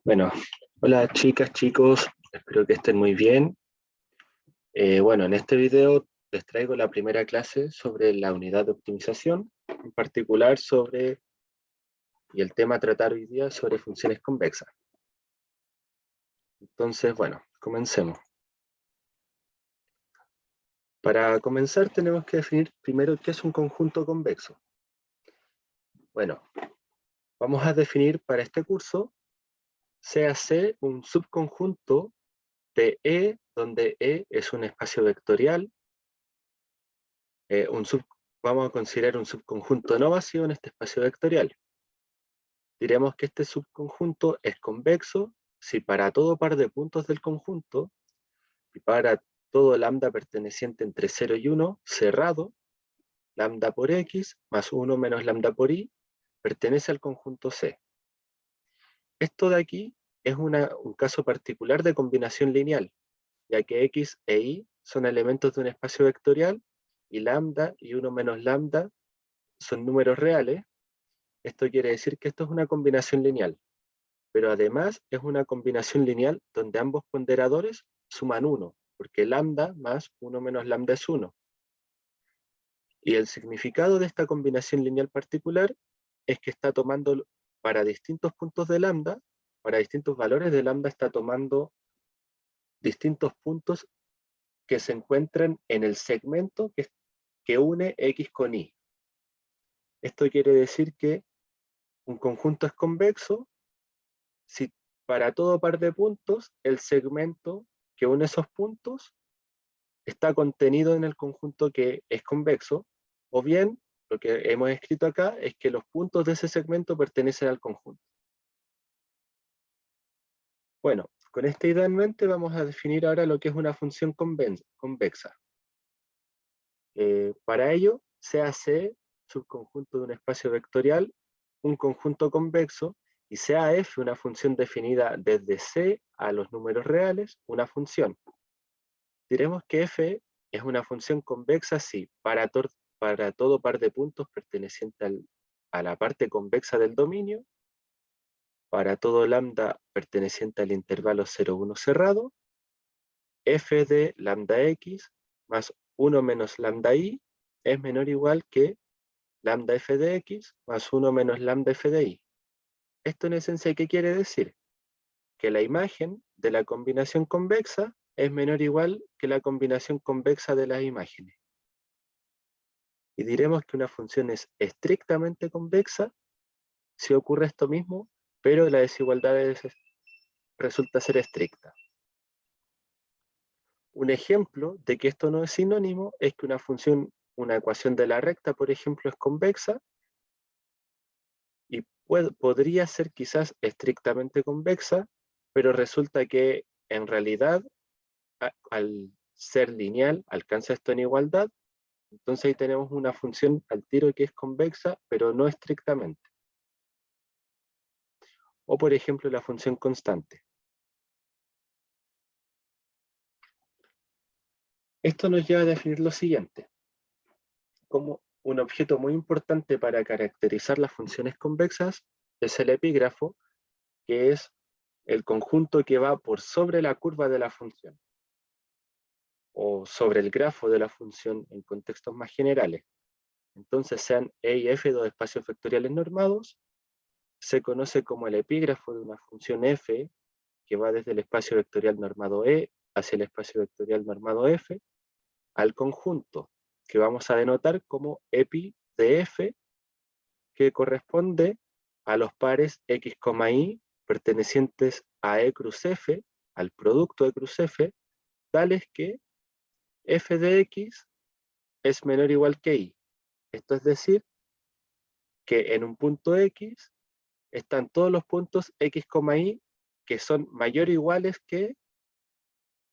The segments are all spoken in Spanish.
Bueno, hola chicas, chicos, espero que estén muy bien. Bueno, en este video les traigo la primera clase sobre la unidad de optimización, en particular y el tema a tratar hoy día sobre funciones convexas. Entonces, bueno, comencemos. Para comenzar tenemos que definir primero qué es un conjunto convexo. Bueno, vamos a definir para este curso CAC un subconjunto de E, donde E es un espacio vectorial. Vamos a considerar un subconjunto no vacío en este espacio vectorial. Diremos que este subconjunto es convexo si para todo par de puntos del conjunto y para todo lambda perteneciente entre 0 y 1 cerrado, lambda por x más 1 menos lambda por y pertenece al conjunto C. Esto de aquí es un caso particular de combinación lineal, ya que x e y son elementos de un espacio vectorial y lambda y 1 menos lambda son números reales. Esto quiere decir que esto es una combinación lineal, pero además es una combinación lineal donde ambos ponderadores suman 1, porque lambda más 1 menos lambda es 1. Y el significado de esta combinación lineal particular es que está tomando para distintos puntos de lambda, para distintos valores de lambda, está tomando distintos puntos que se encuentran en el segmento que une x con y. Esto quiere decir que un conjunto es convexo si para todo par de puntos el segmento que une esos puntos está contenido en el conjunto que es convexo, o bien lo que hemos escrito acá es que los puntos de ese segmento pertenecen al conjunto. Bueno, con esta idea en mente vamos a definir ahora lo que es una función convexa. Para ello, sea C, subconjunto de un espacio vectorial, un conjunto convexo, y sea f una función definida desde C a los números reales, una función. Diremos que f es una función convexa si para todo par de puntos perteneciente a la parte convexa del dominio, para todo lambda perteneciente al intervalo 0,1 cerrado, f de lambda x más 1 menos lambda y es menor o igual que lambda f de x más 1 menos lambda f de y. Esto en esencia, ¿qué quiere decir? Que la imagen de la combinación convexa es menor o igual que la combinación convexa de las imágenes. Y diremos que una función es estrictamente convexa si ocurre esto mismo, pero la desigualdad resulta ser estricta. Un ejemplo de que esto no es sinónimo es que una ecuación de la recta, por ejemplo, es convexa y podría ser quizás estrictamente convexa, pero resulta que en realidad al ser lineal alcanza esto en igualdad. Entonces ahí tenemos una función al tiro que es convexa, pero no estrictamente. O por ejemplo la función constante. Esto nos lleva a definir lo siguiente. Como un objeto muy importante para caracterizar las funciones convexas es el epígrafo, que es el conjunto que va por sobre la curva de la función, o sobre el grafo de la función en contextos más generales. Entonces sean E y F dos espacios vectoriales normados, se conoce como el epígrafo de una función f que va desde el espacio vectorial normado E hacia el espacio vectorial normado f, al conjunto que vamos a denotar como epi de f, que corresponde a los pares x, y pertenecientes a E cruz f, al producto E cruz f, tales que f de x es menor o igual que y. Esto es decir, que en un punto x están todos los puntos x, y que son mayor o iguales que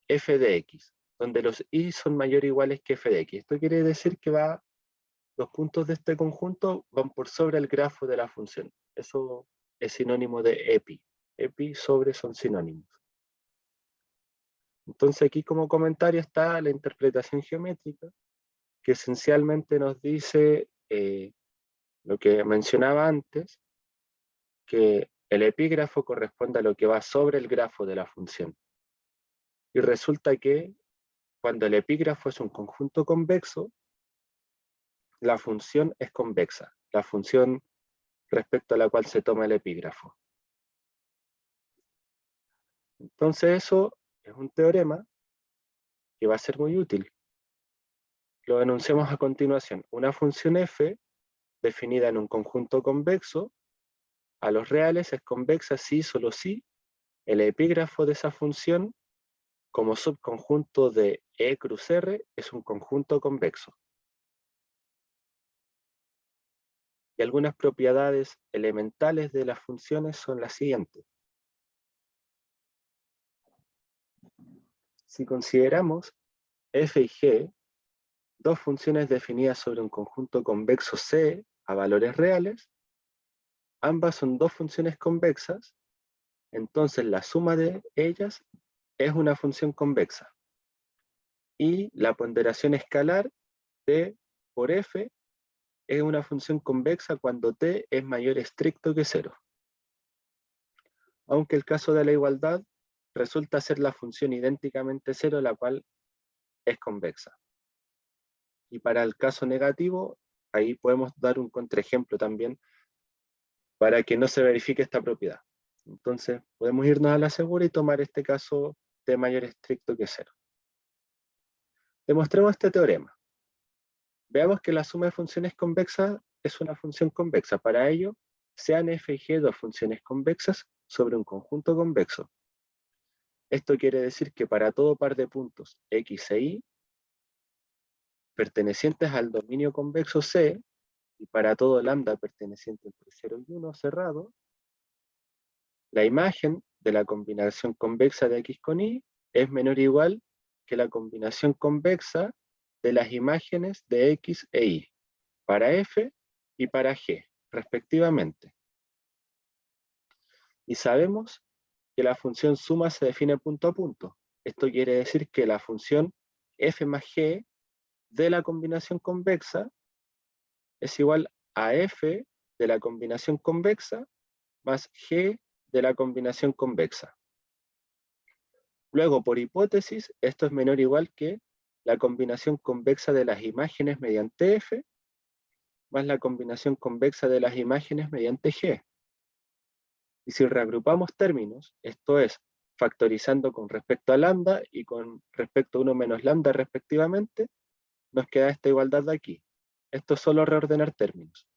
f de x, donde los y son mayor o iguales que f de x. Esto quiere decir que los puntos de este conjunto van por sobre el grafo de la función. Eso es sinónimo de epi. Epi sobre son sinónimos. Entonces aquí como comentario está la interpretación geométrica, que esencialmente nos dice lo que mencionaba antes, que el epígrafo corresponde a lo que va sobre el grafo de la función. Y resulta que cuando el epígrafo es un conjunto convexo, la función es convexa, la función respecto a la cual se toma el epígrafo. Entonces eso es un teorema que va a ser muy útil. Lo enunciamos a continuación. Una función f definida en un conjunto convexo, a los reales es convexa si, solo si, el epígrafo de esa función como subconjunto de E cruz R es un conjunto convexo. Y algunas propiedades elementales de las funciones son las siguientes. Si consideramos f y g, dos funciones definidas sobre un conjunto convexo C a valores reales, ambas son dos funciones convexas, entonces la suma de ellas es una función convexa. Y la ponderación escalar t por f es una función convexa cuando t es mayor estricto que 0. Aunque el caso de la igualdad resulta ser la función idénticamente 0, la cual es convexa. Y para el caso negativo, ahí podemos dar un contraejemplo también para que no se verifique esta propiedad. Entonces, podemos irnos a la segura y tomar este caso t mayor estricto que 0. Demostremos este teorema. Veamos que la suma de funciones convexas es una función convexa. Para ello, sean f y g dos funciones convexas sobre un conjunto convexo. Esto quiere decir que para todo par de puntos x e y, pertenecientes al dominio convexo C, y para todo lambda perteneciente entre 0 y 1 cerrado, la imagen de la combinación convexa de x con y es menor o igual que la combinación convexa de las imágenes de x e y, para f y para g, respectivamente. Y sabemos que la función suma se define punto a punto. Esto quiere decir que la función f más g de la combinación convexa es igual a f de la combinación convexa más g de la combinación convexa. Luego, por hipótesis, esto es menor o igual que la combinación convexa de las imágenes mediante f más la combinación convexa de las imágenes mediante g. Y si reagrupamos términos, esto es, factorizando con respecto a lambda y con respecto a 1 menos lambda respectivamente, nos queda esta igualdad de aquí. Esto es solo reordenar términos,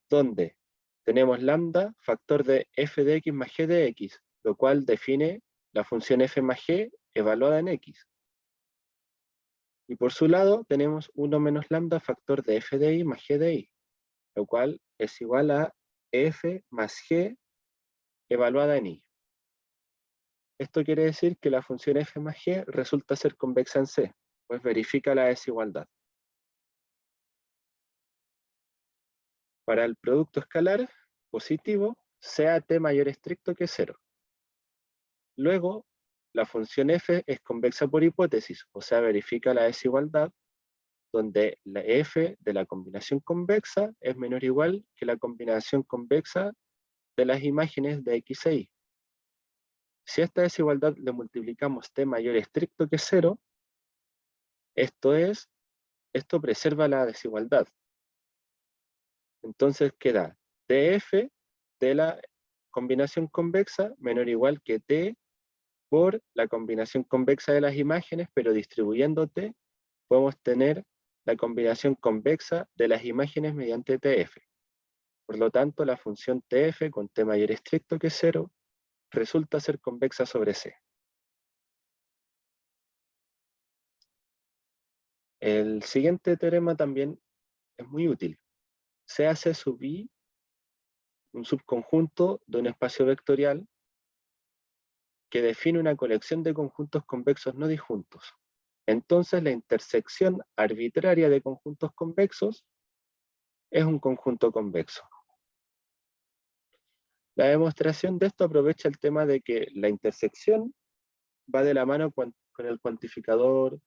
donde tenemos lambda factor de f de x más g de x, lo cual define la función f más g evaluada en x. Y por su lado tenemos 1 menos lambda factor de f de y más g de y, lo cual es igual a f más g evaluada en y. Esto quiere decir que la función f más g resulta ser convexa en C, pues verifica la desigualdad. Para el producto escalar positivo, sea t mayor estricto que 0. Luego, la función f es convexa por hipótesis, o sea, verifica la desigualdad, donde la f de la combinación convexa es menor o igual que la combinación convexa de las imágenes de x e y. Si a esta desigualdad le multiplicamos t mayor estricto que 0, esto preserva la desigualdad. Entonces queda tf de la combinación convexa menor o igual que t por la combinación convexa de las imágenes, pero distribuyendo t, podemos tener la combinación convexa de las imágenes mediante tf. Por lo tanto, la función tf con t mayor estricto que 0 resulta ser convexa sobre C. El siguiente teorema también es muy útil. Se hace sub i un subconjunto de un espacio vectorial que define una colección de conjuntos convexos no disjuntos. Entonces la intersección arbitraria de conjuntos convexos es un conjunto convexo. La demostración de esto aprovecha el tema de que la intersección va de la mano con el cuantificador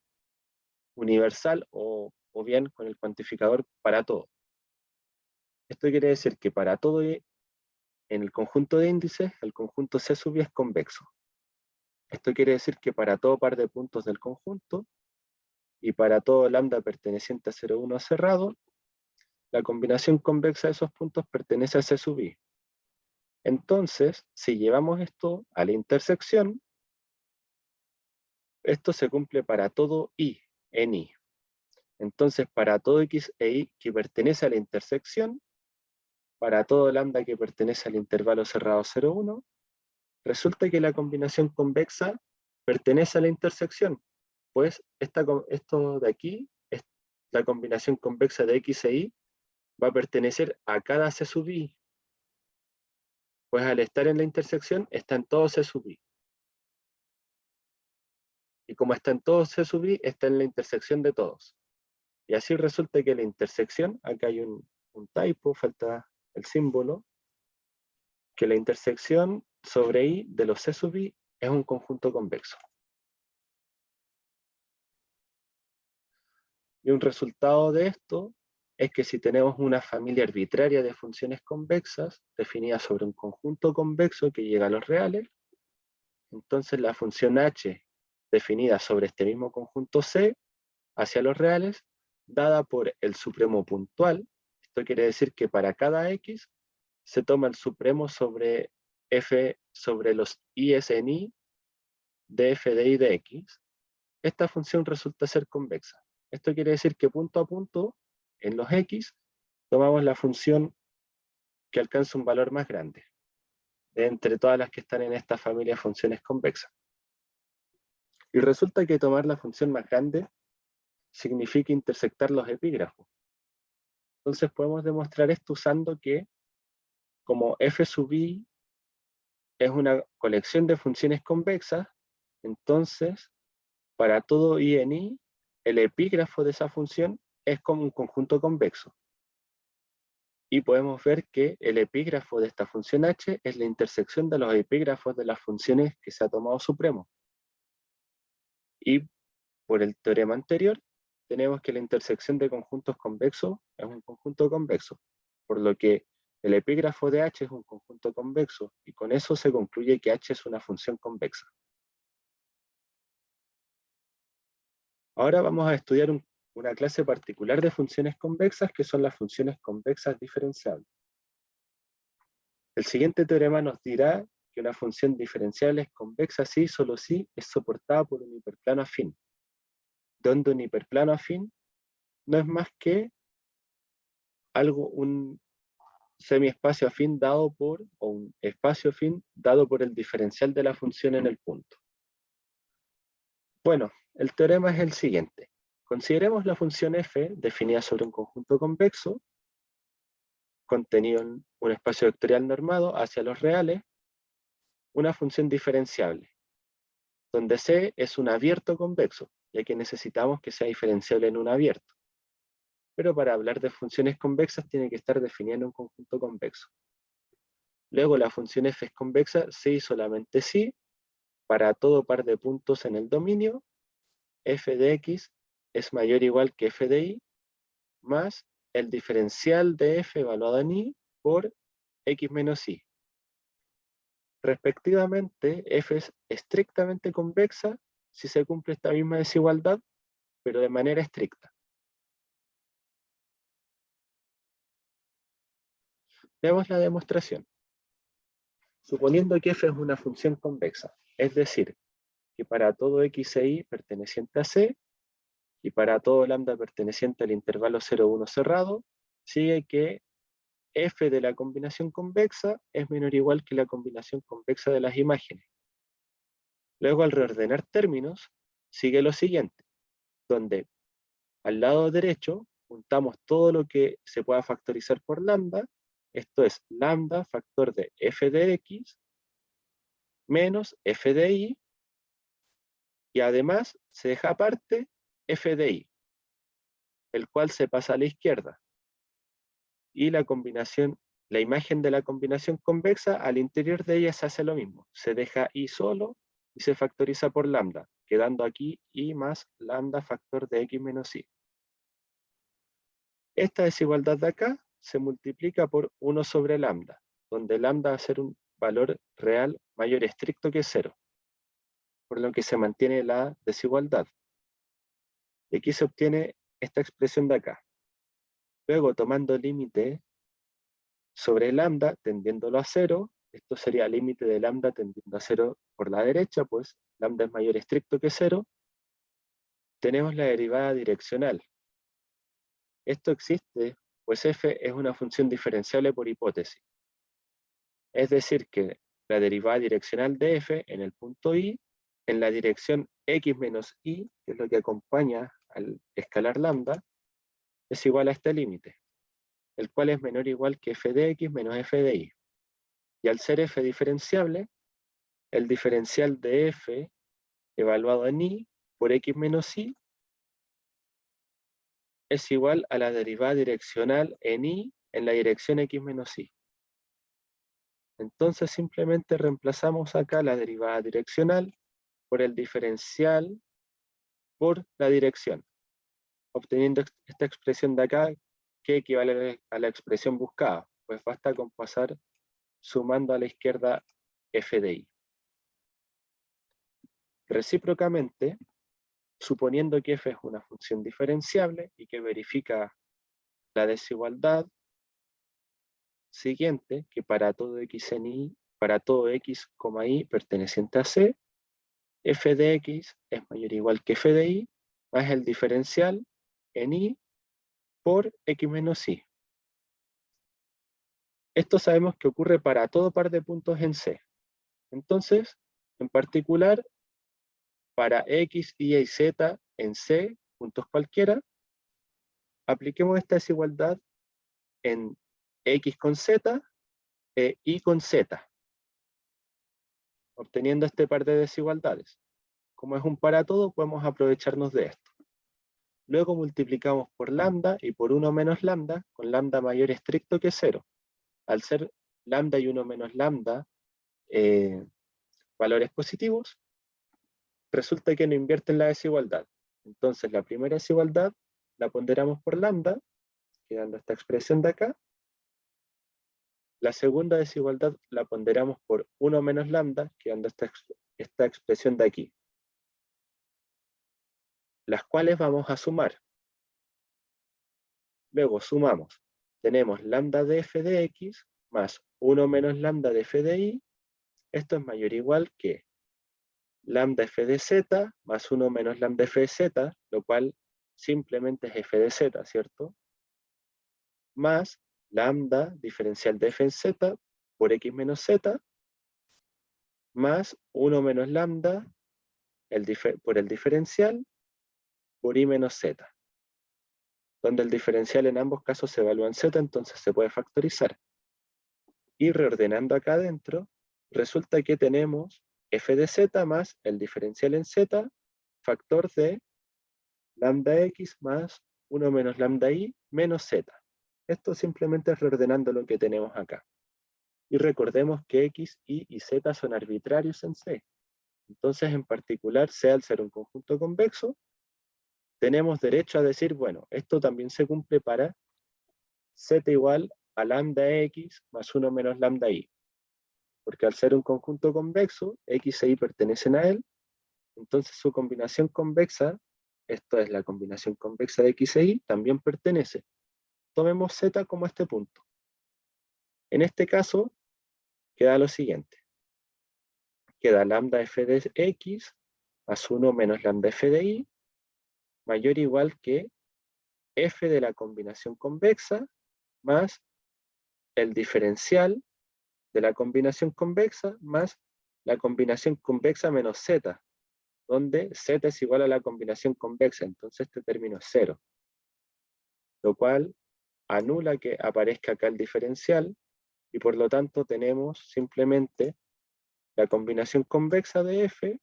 universal o bien con el cuantificador para todo. Esto quiere decir que para todo en el conjunto de índices, el conjunto C sub i es convexo. Esto quiere decir que para todo par de puntos del conjunto y para todo lambda perteneciente a 0,1 cerrado, la combinación convexa de esos puntos pertenece a C sub i. Entonces, si llevamos esto a la intersección, esto se cumple para todo i en i. Entonces, para todo x e y que pertenece a la intersección, para todo lambda que pertenece al intervalo cerrado 0,1, resulta que la combinación convexa pertenece a la intersección, pues esto de aquí, la combinación convexa de x e y, va a pertenecer a cada c sub i, pues al estar en la intersección está en todo c sub i. Y como está en todo c sub i, está en la intersección de todos. Y así resulta que la intersección, acá hay un typo, falta el símbolo, que la intersección sobre i de los c sub i es un conjunto convexo. Y un resultado de esto es que si tenemos una familia arbitraria de funciones convexas definida sobre un conjunto convexo que llega a los reales, entonces la función h definida sobre este mismo conjunto C hacia los reales, dada por el supremo puntual. Esto quiere decir que para cada x se toma el supremo sobre f sobre los i's en i de f de i de x. Esta función resulta ser convexa. Esto quiere decir que punto a punto, en los x, tomamos la función que alcanza un valor más grande, de entre todas las que están en esta familia de funciones convexas. Y resulta que tomar la función más grande significa intersectar los epígrafos. Entonces podemos demostrar esto usando que, como f sub i es una colección de funciones convexas, entonces, para todo i en i, el epígrafo de esa función es como un conjunto convexo. Y podemos ver que el epígrafo de esta función h es la intersección de los epígrafos de las funciones que se ha tomado supremo. Y por el teorema anterior, tenemos que la intersección de conjuntos convexos es un conjunto convexo, por lo que el epígrafo de h es un conjunto convexo, y con eso se concluye que h es una función convexa. Ahora vamos a estudiar una clase particular de funciones convexas, que son las funciones convexas diferenciables. El siguiente teorema nos dirá que una función diferenciable es convexa si, solo si, es soportada por un hiperplano afín, donde un hiperplano afín no es más que un semiespacio afín dado por, o un espacio afín dado por el diferencial de la función en el punto. Bueno, el teorema es el siguiente. Consideremos la función f definida sobre un conjunto convexo, contenido en un espacio vectorial normado hacia los reales, una función diferenciable, donde C es un abierto convexo, ya que necesitamos que sea diferenciable en un abierto. Pero para hablar de funciones convexas tiene que estar definida en un conjunto convexo. Luego la función f es convexa si y solamente si, para todo par de puntos en el dominio, f de x es mayor o igual que f de y, más el diferencial de f evaluado en y por x menos y. Respectivamente, f es estrictamente convexa si se cumple esta misma desigualdad, pero de manera estricta. Veamos la demostración. Suponiendo que f es una función convexa, es decir, que para todo x e y perteneciente a C, y para todo lambda perteneciente al intervalo 0,1 cerrado, sigue que f de la combinación convexa es menor o igual que la combinación convexa de las imágenes. Luego, al reordenar términos, sigue lo siguiente, donde al lado derecho juntamos todo lo que se pueda factorizar por lambda, esto es lambda factor de f de x menos f de y, y además se deja aparte f de y, el cual se pasa a la izquierda. Y la imagen de la combinación convexa, al interior de ella se hace lo mismo. Se deja y solo y se factoriza por lambda, quedando aquí y más lambda factor de x menos y. Esta desigualdad de acá se multiplica por 1 sobre lambda, donde lambda va a ser un valor real mayor estricto que 0, por lo que se mantiene la desigualdad. Y aquí se obtiene esta expresión de acá. Luego, tomando límite sobre lambda, tendiéndolo a 0, esto sería límite de lambda tendiendo a 0 por la derecha, pues lambda es mayor estricto que 0, tenemos la derivada direccional. Esto existe, pues f es una función diferenciable por hipótesis. Es decir, que la derivada direccional de f en el punto i, en la dirección x menos y, que es lo que acompaña al escalar lambda, es igual a este límite, el cual es menor o igual que f de x menos f de y. Y al ser f diferenciable, el diferencial de f evaluado en y por x menos y es igual a la derivada direccional en y en la dirección x menos y. Entonces simplemente reemplazamos acá la derivada direccional por el diferencial por la dirección, obteniendo esta expresión de acá que equivale a la expresión buscada, pues basta con pasar sumando a la izquierda f de y. Recíprocamente, suponiendo que f es una función diferenciable y que verifica la desigualdad siguiente, que para todo x en y, para todo x, y perteneciente a C, f de x es mayor o igual que f de y, más el diferencial en y por x menos y. Esto sabemos que ocurre para todo par de puntos en C. Entonces, en particular, para x, y y z en C, puntos cualquiera, apliquemos esta desigualdad en x con z e y con z, obteniendo este par de desigualdades. Como es un para todo, podemos aprovecharnos de esto. Luego multiplicamos por lambda y por 1 menos lambda, con lambda mayor estricto que 0. Al ser lambda y 1 menos lambda valores positivos, resulta que no invierten la desigualdad. Entonces la primera desigualdad la ponderamos por lambda, quedando esta expresión de acá. La segunda desigualdad la ponderamos por 1 menos lambda, quedando esta expresión de aquí. Las cuales vamos a sumar. Luego sumamos. Tenemos lambda de f de x más 1 menos lambda de f de y. Esto es mayor o igual que lambda f de z más 1 menos lambda f de z, lo cual simplemente es f de z, ¿cierto? Más lambda diferencial de f en z por x menos z, más 1 menos lambda por el diferencial por y menos z, donde el diferencial en ambos casos se evalúa en z, entonces se puede factorizar. Y reordenando acá adentro, resulta que tenemos f de z más el diferencial en z, factor de lambda x más 1 menos lambda y menos z. Esto simplemente es reordenando lo que tenemos acá. Y recordemos que x, y z son arbitrarios en C. Entonces, en particular, C al ser un conjunto convexo, tenemos derecho a decir, bueno, esto también se cumple para z igual a lambda x más 1 menos lambda y. Porque al ser un conjunto convexo, x e y pertenecen a él, entonces su combinación convexa, esto es la combinación convexa de x e y, también pertenece. Tomemos z como este punto. En este caso, queda lo siguiente. Queda lambda f de x más 1 menos lambda f de y mayor o igual que f de la combinación convexa más el diferencial de la combinación convexa más la combinación convexa menos z, donde z es igual a la combinación convexa, entonces este término es 0. Lo cual anula que aparezca acá el diferencial y por lo tanto tenemos simplemente la combinación convexa de f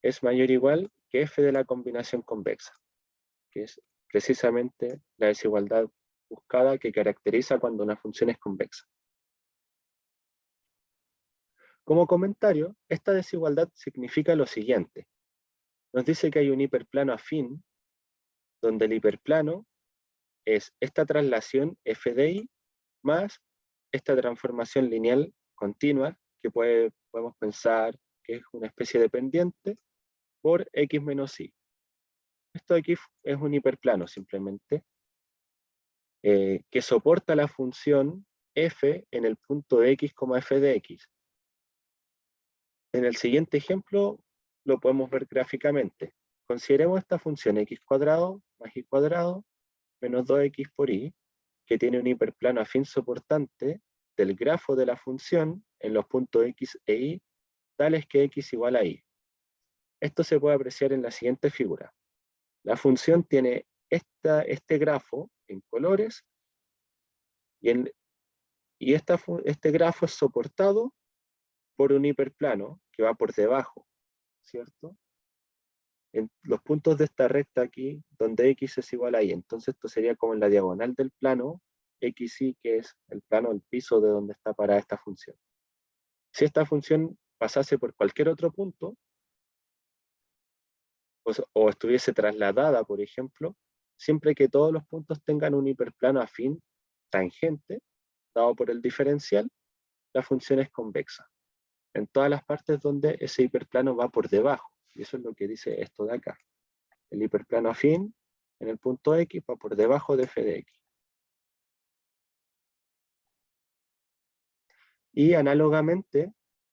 es mayor o igual que f de la combinación convexa, que es precisamente la desigualdad buscada que caracteriza cuando una función es convexa. Como comentario, esta desigualdad significa lo siguiente. Nos dice que hay un hiperplano afín, donde el hiperplano es esta traslación f de y más esta transformación lineal continua, que podemos pensar que es una especie de pendiente, por x menos y. Esto aquí es un hiperplano simplemente, que soporta la función f en el punto x, f de x. En el siguiente ejemplo lo podemos ver gráficamente. Consideremos esta función x cuadrado más y cuadrado menos 2x por y, que tiene un hiperplano afín soportante del grafo de la función en los puntos x e y, tales que x igual a y. Esto se puede apreciar en la siguiente figura. La función tiene este grafo en colores y este grafo es soportado por un hiperplano que va por debajo, ¿cierto? En los puntos de esta recta aquí, donde x es igual a y. Entonces esto sería como en la diagonal del plano xy, que es el plano, el piso de donde está parada esta función. Si esta función pasase por cualquier otro punto, o estuviese trasladada, por ejemplo, siempre que todos los puntos tengan un hiperplano afín tangente, dado por el diferencial, la función es convexa. En todas las partes donde ese hiperplano va por debajo. Y eso es lo que dice esto de acá. El hiperplano afín en el punto x va por debajo de f de x. Y análogamente,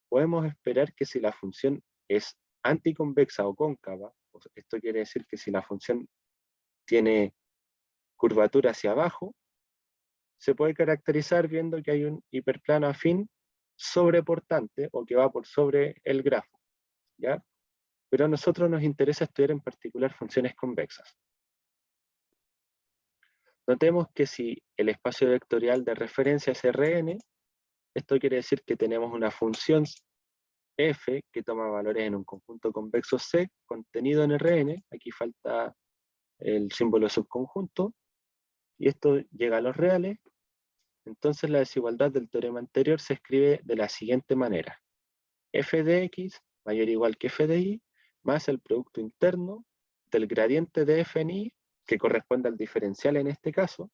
podemos esperar que si la función es anticonvexa o cóncava, esto quiere decir que si la función tiene curvatura hacia abajo, se puede caracterizar viendo que hay un hiperplano afín sobreportante o que va por sobre el grafo, ¿ya? Pero a nosotros nos interesa estudiar en particular funciones convexas. Notemos que si el espacio vectorial de referencia es Rn, esto quiere decir que tenemos una función f que toma valores en un conjunto convexo C contenido en Rn, aquí falta el símbolo subconjunto, y esto llega a los reales. Entonces la desigualdad del teorema anterior se escribe de la siguiente manera: f de x mayor o igual que f de y, más el producto interno del gradiente de f en y, que corresponde al diferencial en este caso,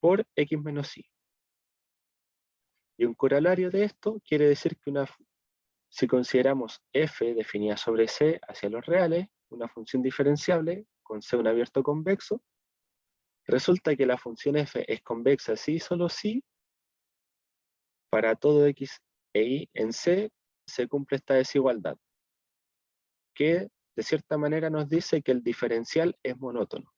por x menos y. Y un corolario de esto quiere decir que si consideramos f definida sobre c hacia los reales, una función diferenciable con c un abierto convexo, resulta que la función f es convexa si y solo si para todo x e y en C se cumple esta desigualdad, que de cierta manera nos dice que el diferencial es monótono.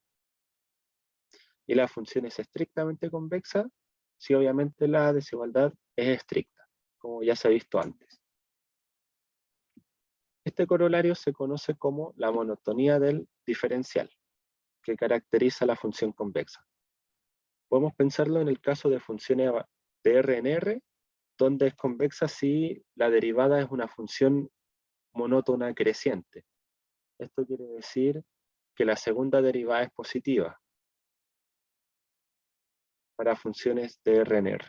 Y la función es estrictamente convexa si obviamente la desigualdad es estricta, como ya se ha visto antes. Este corolario se conoce como la monotonía del diferencial, que caracteriza la función convexa. Podemos pensarlo en el caso de funciones de R en R, donde es convexa si la derivada es una función monótona creciente. Esto quiere decir que la segunda derivada es positiva para funciones de R en R.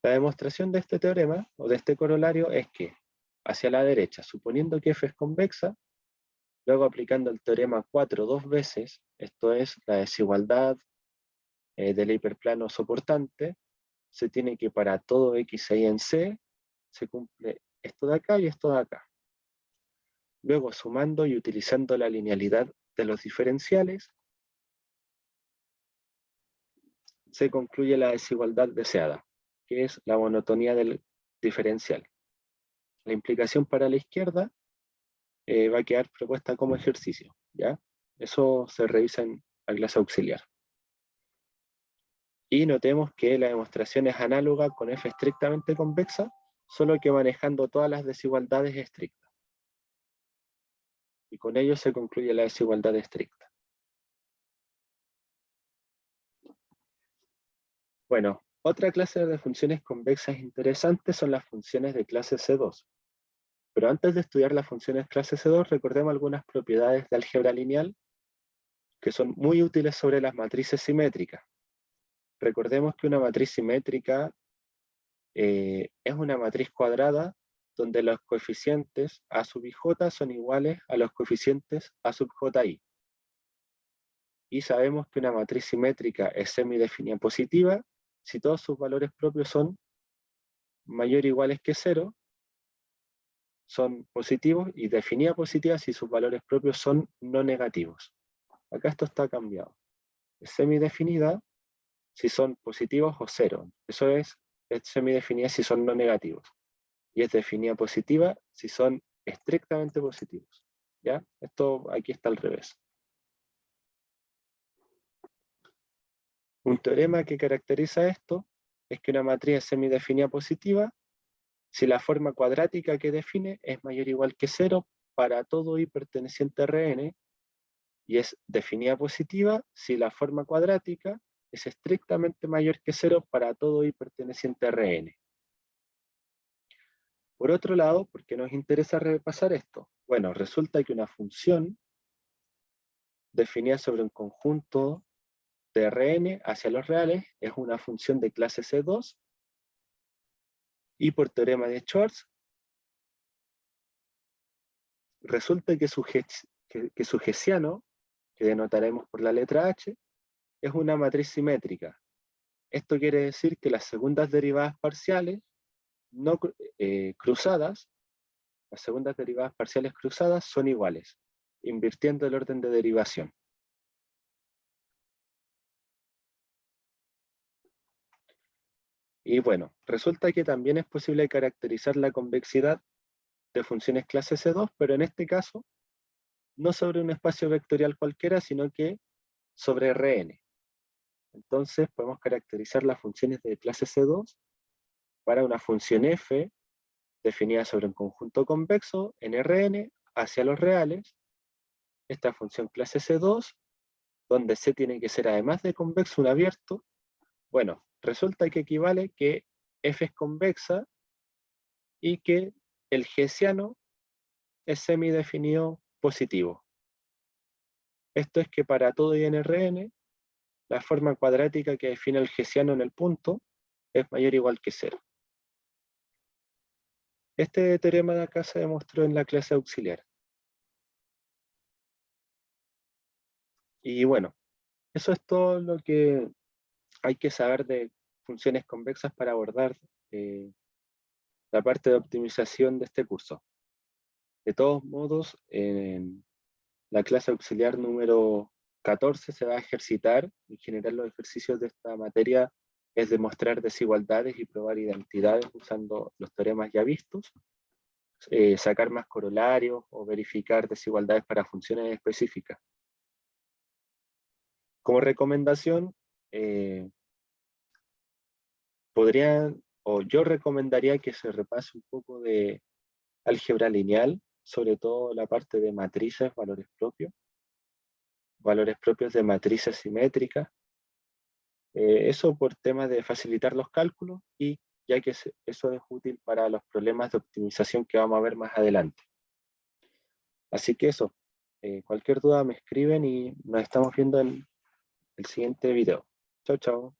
La demostración de este teorema, o de este corolario, es que hacia la derecha, suponiendo que f es convexa, luego aplicando el teorema 4 dos veces, esto es la desigualdad del hiperplano soportante, se tiene que para todo x e y en C, se cumple esto de acá y esto de acá. Luego, sumando y utilizando la linealidad de los diferenciales, se concluye la desigualdad deseada, que es la monotonía del diferencial. La implicación para la izquierda va a quedar propuesta como ejercicio, ¿ya? Eso se revisa en la clase auxiliar. Y notemos que la demostración es análoga con f estrictamente convexa, solo que manejando todas las desigualdades estrictas. Y con ello se concluye la desigualdad estricta. Bueno, otra clase de funciones convexas interesantes son las funciones de clase C2. Pero antes de estudiar las funciones clase C2, recordemos algunas propiedades de álgebra lineal que son muy útiles sobre las matrices simétricas. Recordemos que una matriz simétrica es una matriz cuadrada donde los coeficientes a sub i j son iguales a los coeficientes a sub j i. Y sabemos que una matriz simétrica es semidefinida positiva si todos sus valores propios son mayor o iguales que 0, son positivos, y definida positiva si sus valores propios son no negativos. Acá esto está cambiado. Es semidefinida si son positivos o 0. Eso es semidefinida si son no negativos. Y es definida positiva si son estrictamente positivos. ¿Ya? Esto aquí está al revés. Un teorema que caracteriza esto es que una matriz es semidefinida positiva si la forma cuadrática que define es mayor o igual que 0 para todo y perteneciente a Rn, y es definida positiva si la forma cuadrática es estrictamente mayor que 0 para todo y perteneciente a Rn. Por otro lado, ¿por qué nos interesa repasar esto? Bueno, resulta que una función definida sobre un conjunto de Rn hacia los reales es una función de clase C2, y por teorema de Schwarz, resulta que su hessiano, que denotaremos por la letra H, es una matriz simétrica. Esto quiere decir que las segundas derivadas parciales no cruzadas, las segundas derivadas parciales cruzadas son iguales, invirtiendo el orden de derivación. Y bueno, resulta que también es posible caracterizar la convexidad de funciones clase C2, pero en este caso, no sobre un espacio vectorial cualquiera, sino que sobre Rn. Entonces podemos caracterizar las funciones de clase C2 para una función f definida sobre un conjunto convexo en Rn hacia los reales, esta función clase C2, donde C tiene que ser, además de convexo, un abierto. Bueno, resulta que equivale que f es convexa y que el hessiano es semidefinido positivo. Esto es que para todo y en Rn, la forma cuadrática que define el hessiano en el punto es mayor o igual que 0. Este teorema de acá se demostró en la clase auxiliar. Y bueno, eso es todo lo que hay que saber de funciones convexas para abordar la parte de optimización de este curso. De todos modos, en la clase auxiliar número 14 se va a ejercitar. En general, los ejercicios de esta materia es demostrar desigualdades y probar identidades usando los teoremas ya vistos, sacar más corolarios o verificar desigualdades para funciones específicas. Como recomendación, yo recomendaría que se repase un poco de álgebra lineal, sobre todo la parte de matrices, valores propios de matrices simétricas. Eso por temas de facilitar los cálculos, y ya que eso es útil para los problemas de optimización que vamos a ver más adelante. Así que eso, cualquier duda me escriben y nos estamos viendo en el siguiente video. Chao, chao.